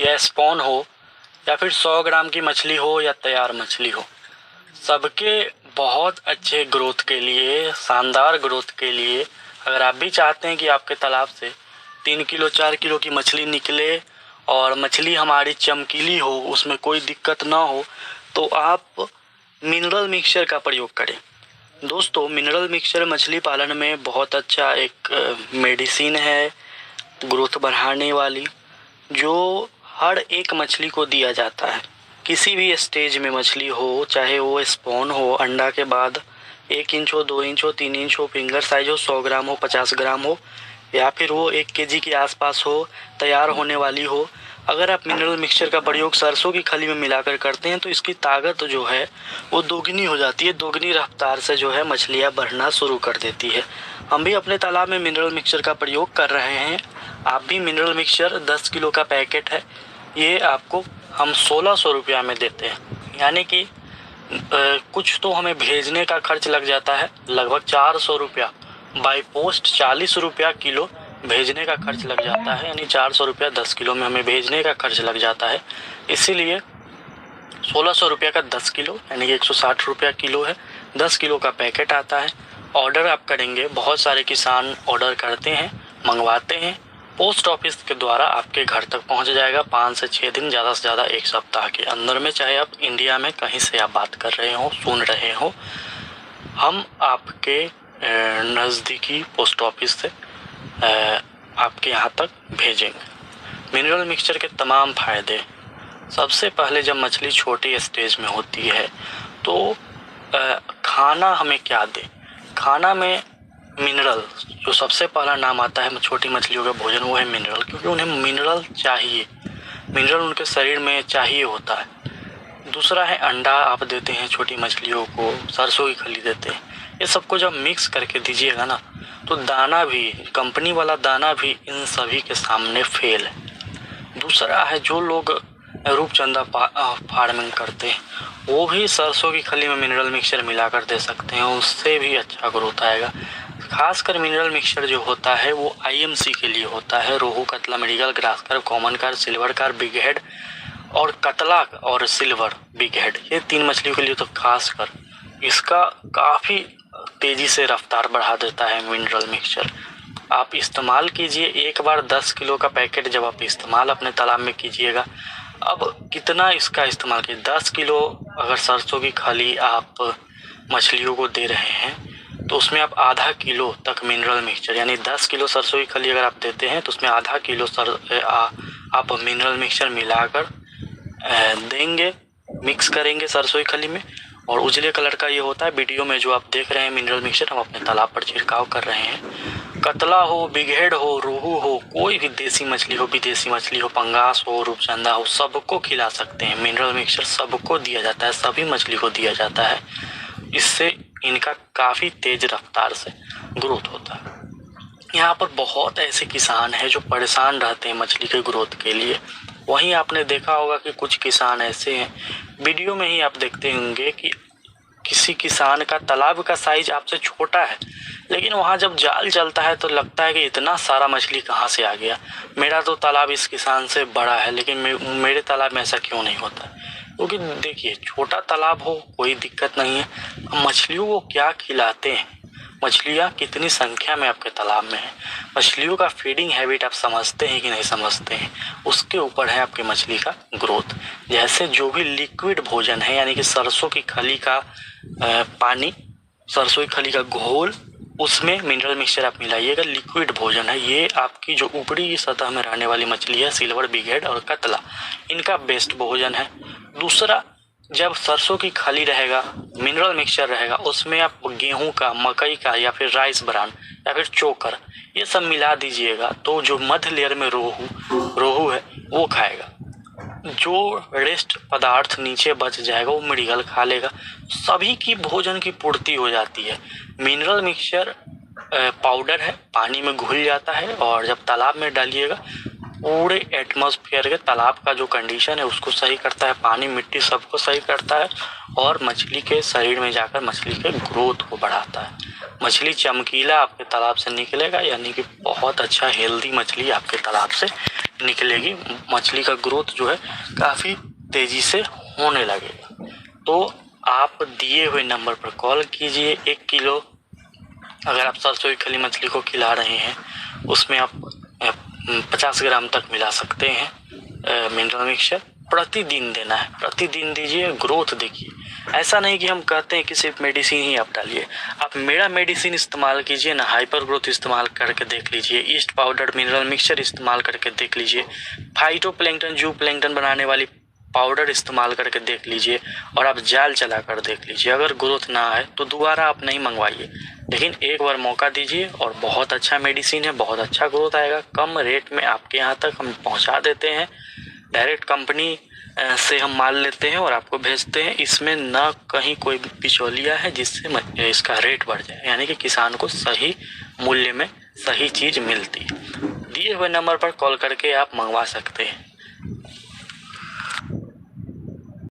या स्पॉन हो या फिर 100 ग्राम की मछली हो या तैयार मछली हो, सबके बहुत अच्छे ग्रोथ के लिए, शानदार ग्रोथ के लिए, अगर आप भी चाहते हैं कि आपके तालाब से 3 किलो 4 किलो की मछली निकले और मछली हमारी चमकीली हो, उसमें कोई दिक्कत ना हो, तो आप मिनरल मिक्सचर का प्रयोग करें। दोस्तों, मिनरल मिक्सचर मछली पालन में बहुत अच्छा एक मेडिसिन है ग्रोथ बढ़ाने वाली, जो हर एक मछली को दिया जाता है। किसी भी स्टेज में मछली हो, चाहे वो स्पॉन हो, अंडा के बाद 1 इंच हो, 2 इंच हो, 3 इंच हो, फिंगर साइज हो, 100 ग्राम हो, 50 ग्राम हो, या फिर वो 1 केजी के आसपास हो, तैयार होने वाली हो, अगर आप मिनरल मिक्सचर का प्रयोग सरसों की खली में मिलाकर करते हैं तो इसकी ताकत जो है वो दोगुनी हो जाती है। दोगुनी रफ्तार से जो है मछलियाँ बढ़ना शुरू कर देती है। हम भी अपने तालाब में मिनरल मिक्सचर का प्रयोग कर रहे हैं। आप भी मिनरल मिक्सचर 10 किलो का पैकेट है, ये आपको हम 1600 रुपया में देते हैं। यानी कि कुछ तो हमें भेजने का खर्च लग जाता है, लगभग 400 रुपया बाई पोस्ट, 40 रुपया किलो भेजने का खर्च लग जाता है। यानी 400 रुपया 10 किलो में हमें भेजने का खर्च लग जाता है। इसीलिए 1600 रुपया का 10 किलो यानी कि 160 रुपया किलो है। 10 किलो का पैकेट आता है। ऑर्डर आप करेंगे, बहुत सारे किसान ऑर्डर करते हैं, मंगवाते हैं, पोस्ट ऑफिस के द्वारा आपके घर तक पहुंच जाएगा 5 से 6 दिन, ज़्यादा से ज़्यादा 1 सप्ताह के अंदर में। चाहे आप इंडिया में कहीं से आप बात कर रहे हो, सुन रहे हो, हम आपके नज़दीकी पोस्ट ऑफिस से आपके यहाँ तक भेजेंगे। मिनरल मिक्सचर के तमाम फायदे, सबसे पहले जब मछली छोटी स्टेज में होती है तो खाना हमें क्या दे। खाना में मिनरल जो सबसे पहला नाम आता है छोटी मछलियों का भोजन, वो है मिनरल, क्योंकि उन्हें मिनरल चाहिए, मिनरल उनके शरीर में चाहिए होता है। दूसरा है अंडा आप देते हैं छोटी मछलियों को, सरसों की खली देते हैं। ये सबको जब मिक्स करके दीजिएगा ना, तो दाना भी, कंपनी वाला दाना भी इन सभी के सामने फेल है। दूसरा है जो लोग रूपचंदा फार्मिंग करते हैं, वो भी सरसों की खली में मिनरल मिक्सचर मिलाकर दे सकते हैं, उससे भी अच्छा ग्रोथ आएगा। खासकर मिनरल मिक्सचर जो होता है वो IMC के लिए होता है, रोहू, कतला, मृगल, grass carp, common carp, silver carp, big head और कतला और सिल्वर बिग हेड, ये 3 मछलियों के लिए तो खासकर इसका काफ़ी तेज़ी से रफ्तार बढ़ा देता है मिनरल मिक्सचर। आप इस्तेमाल कीजिए, एक बार 10 किलो का पैकेट जब आप इस्तेमाल अपने तालाब में कीजिएगा, अब कितना इसका इस्तेमाल कीजिए, 10 किलो अगर सरसों की खली आप मछलियों को दे रहे हैं तो उसमें आप आधा किलो तक मिनरल मिक्सचर, यानी 10 किलो सरसों की खली अगर आप देते हैं तो उसमें आधा किलो आप मिनरल मिक्सचर मिलाकर देंगे, मिक्स करेंगे सरसों की खली में। और उजले कलर का ये होता है, वीडियो में जो आप देख रहे हैं मिनरल मिक्सचर हम अपने तालाब पर छिड़काव कर रहे हैं। कतला हो, बिग हेड हो, रोहू हो, कोई भी देसी मछली हो, विदेशी मछली हो, पंगास हो, रूपचंदा हो, सबको खिला सकते हैं। मिनरल मिक्सचर सबको दिया जाता है, सभी मछली को दिया जाता है। इससे इनका काफ़ी तेज रफ्तार से ग्रोथ होता है। यहाँ पर बहुत ऐसे किसान हैं जो परेशान रहते हैं मछली के ग्रोथ के लिए। वहीं आपने देखा होगा कि कुछ किसान ऐसे हैं, वीडियो में ही आप देखते होंगे कि किसी किसान का तालाब का साइज आपसे छोटा है, लेकिन वहाँ जब जाल चलता है तो लगता है कि इतना सारा मछली कहाँ से आ गया, मेरा तो तालाब इस किसान से बड़ा है लेकिन मेरे तालाब में ऐसा क्यों नहीं होता। क्योंकि देखिए, छोटा तालाब हो कोई दिक्कत नहीं है, मछलियों को क्या खिलाते हैं, मछलियाँ कितनी संख्या में आपके तालाब में है, मछलियों का फीडिंग हैबिट आप समझते हैं कि नहीं समझते हैं, उसके ऊपर है आपकी मछली का ग्रोथ। जैसे जो भी लिक्विड भोजन है, यानी कि सरसों की खली का पानी, सरसों की खली का घोल, उसमें मिनरल मिक्सचर आप मिलाइएगा, लिक्विड भोजन है ये। आपकी जो ऊपरी सतह में रहने वाली मछली है, सिल्वर, बिग हेड और कतला, इनका बेस्ट भोजन है। दूसरा, जब सरसों की खली रहेगा, मिनरल मिक्सचर रहेगा, उसमें आप गेहूं का, मकई का या फिर राइस ब्रान या फिर चोकर, ये सब मिला दीजिएगा, तो जो मध्य लेयर में रोहू है वो खाएगा, जो रेस्ट पदार्थ नीचे बच जाएगा वो मृगल खा लेगा। सभी की भोजन की पूर्ति हो जाती है। मिनरल मिक्सचर पाउडर है, पानी में घुल जाता है, और जब तालाब में डालिएगा पूरे एटमॉस्फेयर के, तालाब का जो कंडीशन है उसको सही करता है, पानी मिट्टी सबको सही करता है, और मछली के शरीर में जाकर मछली के ग्रोथ को बढ़ाता है। मछली चमकीला आपके तालाब से निकलेगा, यानी कि बहुत अच्छा हेल्दी मछली आपके तालाब से निकलेगी। मछली का ग्रोथ जो है काफ़ी तेज़ी से होने लगेगा। तो आप दिए हुए नंबर पर कॉल कीजिए। 1 किलो अगर आप सरसों की खली मछली को खिला रहे हैं उसमें आप 50 ग्राम तक मिला सकते हैं मिनरल मिक्सचर। प्रतिदिन देना है, प्रतिदिन दीजिए, ग्रोथ देखिए। ऐसा नहीं कि हम कहते हैं कि सिर्फ मेडिसिन ही आप डालिए, आप मेरा मेडिसिन इस्तेमाल कीजिए ना, हाइपर ग्रोथ इस्तेमाल करके देख लीजिए, ईस्ट पाउडर मिनरल मिक्सचर इस्तेमाल करके देख लीजिए, फाइटोप्लैंक्टन जू प्लैंक्टन बनाने वाली पाउडर इस्तेमाल करके देख लीजिए, और आप जाल चला कर देख लीजिए। अगर ग्रोथ ना आए तो दोबारा आप नहीं मंगवाइए, लेकिन एक बार मौका दीजिए और बहुत अच्छा मेडिसिन है, बहुत अच्छा ग्रोथ आएगा। कम रेट में आपके यहाँ तक हम पहुँचा देते हैं, डायरेक्ट कंपनी से हम माल लेते हैं और आपको भेजते हैं। इसमें ना कहीं कोई बिचौलिया है जिससे इसका रेट बढ़ जाए, यानी कि किसान को सही मूल्य में सही चीज़ मिलती है। दिए हुए नंबर पर कॉल करके आप मंगवा सकते हैं।